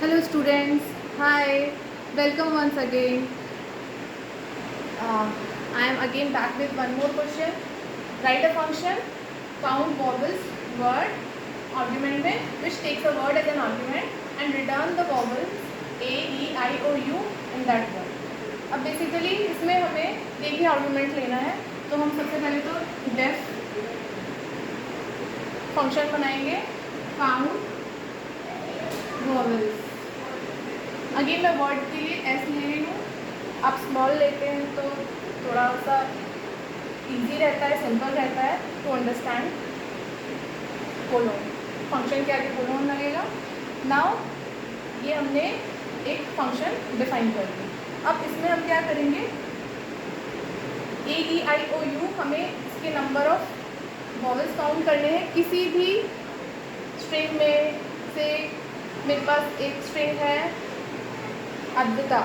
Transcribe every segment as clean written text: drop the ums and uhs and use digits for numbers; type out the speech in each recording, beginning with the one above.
Hello students, hi, welcome once again. I am again back with one more question. Write a function, count vowels, word, argument में which takes a word as an argument and return the vowels A, E, I, O, U in that word. अब basically इसमें हमें एक ही argument लेना है, तो हम सबसे पहले तो डेफ फंक्शन बनाएंगे काउंट वॉवल्स. अगेन मैं वर्ड के लिए एस ले रही हूँ. आप स्मॉल लेते हैं तो थोड़ा सा इजी रहता है, सिंपल रहता है टू अंडरस्टैंड. कोलोन फंक्शन के आगे कोलोन लगेगा. नाउ ये हमने एक फंक्शन डिफाइन कर दिया. अब इसमें हम क्या करेंगे, ए, ई, आई, ओ, यू हमें इसके नंबर ऑफ वॉवल्स काउंट करने हैं. किसी भी स्ट्रिंग में से मेरे पास एक स्ट्रिंग है अद्विता,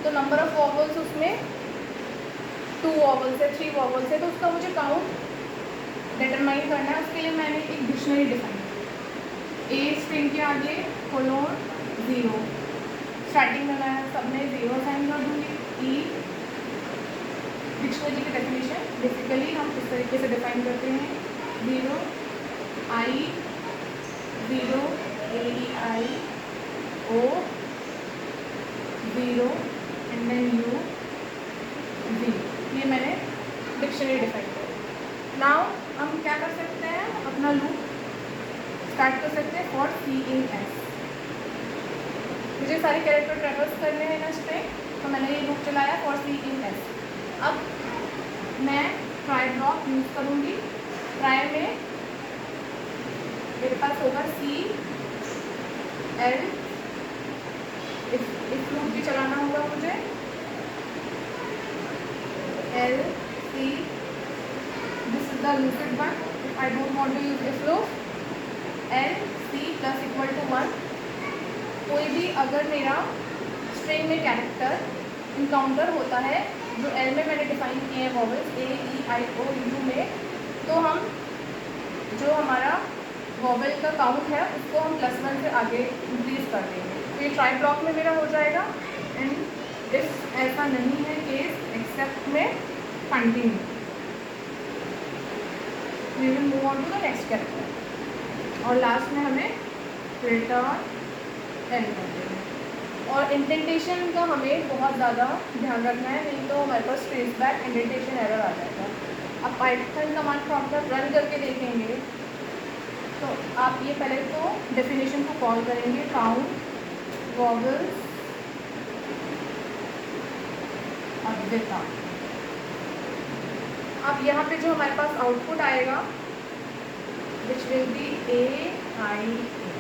तो नंबर ऑफ वॉवल्स उसमें 2 वॉवल्स है, 3 वॉवल्स है, तो उसका मुझे काउंट डिटरमाइन करना है. उसके लिए मैंने एक डिक्शनरी डिफाइन की. ए स्ट्रिंग के आगे कोलोन 0 स्टार्टिंग में मैं सब में 0 साइन कर दूँगी. ई डिक्शनरी की डेफिनेशन बेसिकली हम इस तरीके से डिफाइन करते हैं. 0 आई 0 ए, ई, आई, ओ 0 एंड देन यू 0. ये मैंने डिक्शनरी डिफाइन किया. नाउ हम क्या कर सकते हैं, अपना लूप स्टार्ट कर सकते हैं फॉर सी इन एस. मुझे सारे कैरेक्टर ट्रेवर्स करने हैं ना स्ट्रिंग, तो मैंने ये लूप चलाया फॉर सी इन एस. अब मैं ट्राई ब्लॉक यूज़ करूँगी. ट्राई में मेरे पास होगा सी एल. इस लूप भी चलाना होगा मुझे. L C this is the looped one. If I don't want to use this loop, L C plus equal to 1. कोई भी अगर मेरा स्ट्रिंग में कैरेक्टर इनकाउंटर होता है जो एल में मैंने डिफाइन किए हैं vowels A, E, I, O, you में, तो हम जो हमारा वॉवल का काउंट है उसको हम +1 से आगे इंक्रीज कर देंगे. तो ये ट्राई ब्लॉक में मेरा हो जाएगा. एंड इफ ऐसा नहीं है केस एक्सेप्ट में continue, we will move on to the next character और लास्ट में हमें रिटर्न एंड कर देंगे. और इंडेंटेशन का हमें बहुत ज़्यादा ध्यान रखना है, नहीं तो हमारे पास ट्रेस बैक इंडेंटेशन एरर आ जाएगा. अब पाइथन कमांड प्रॉम्प्ट पर रन करके देखेंगे तो आप ये पहले तो डेफिनेशन को कॉल करेंगे काउंट वॉवल्स अद्विता. अब यहाँ पे जो हमारे पास आउटपुट आएगा which will be A I A.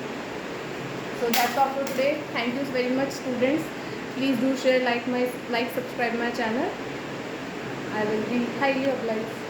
So that's all for today. Thank you very much students. Please do share, like, subscribe my channel. I will be highly obliged.